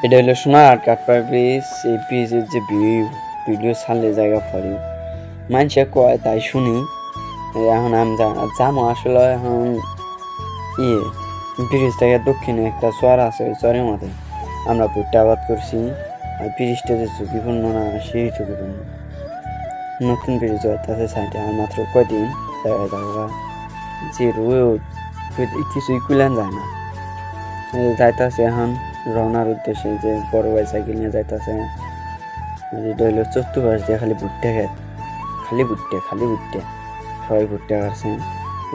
এটা হলো সোনারহাট কাঠপাড়া ব্রিজ। এই ব্রিজের যে ভিডিও ছাড়লে জায়গা পড়ি মানুষে কয় তাই শুনি। এখন আমি যাবো আসলে এখন ইয়ে ব্রিজ থেকে দক্ষিণে একটা চর আছে, ওই চরের মধ্যে আমরা ভুট্টা আবাদ করছি। আর ব্রিজটা যে ঝুঁকিপূর্ণ না, সেই ঝুঁকিপূর্ণ। নতুন ব্রিজ হইতেছে সাইডে, আর মাত্র কয়দিন দেখা যাবে যে রোদ কিছুই কুলান যায় না। যাইতেছে এখন রওনার উদ্দেশ্যে, যে বড় ভাই সাইকেল নিয়ে যাইতেছে। আর এটা হইলো চতুর্পাশ দিয়ে খালি ভুট্টা খেত, খালি ভুট্টা সবাই ভুট্টা খাচ্ছে।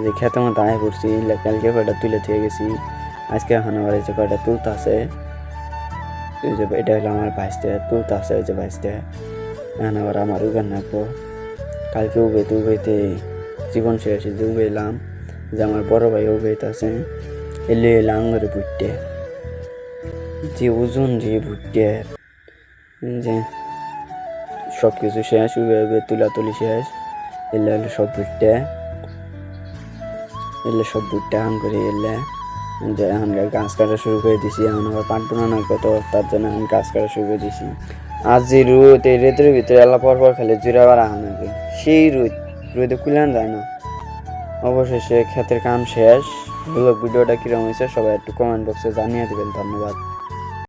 যে খেতে মতো আয় পড়ছি, কালকে কয়টা তুলে থেকে গেছি, আজকে এখন আবার এই যে কয়টা তুলতে আছে। ওই যে এটা হলো আমার বাইশটা তুলতে আছে, ওই যে বাইশটা। এখন আবার আমার উগান নাকবো, কালকে উবেতে জীবন শেষ, যে উবেলাম, যে আমার বড় ভাই উবেতে আছে, এলে এলাম করে ভুট্টে যে ওজন যে ভুট্টে, যে সব কিছু শেষ, উবে তুলাতুলি শেষ। এলে হলো সব ভুট্টা আন করে এলে যে এখন গাছ কাটা শুরু করে দিছি। এখন আবার পাট বানানো কত, তার জন্য আমি গাছ কাটা শুরু করে দিছি। আর যে রোদ, এই রোদের ভিতরে এলা পর খালি জুড়ে আবার আহান আগে, সেই রোদে কুলান যায় না। অবশেষে ক্ষেতের কাম শেষ। ভিডিওটা কিরকম হয়েছে সবাই একটু কমেন্ট বক্সে জানিয়ে দেবেন। ধন্যবাদ।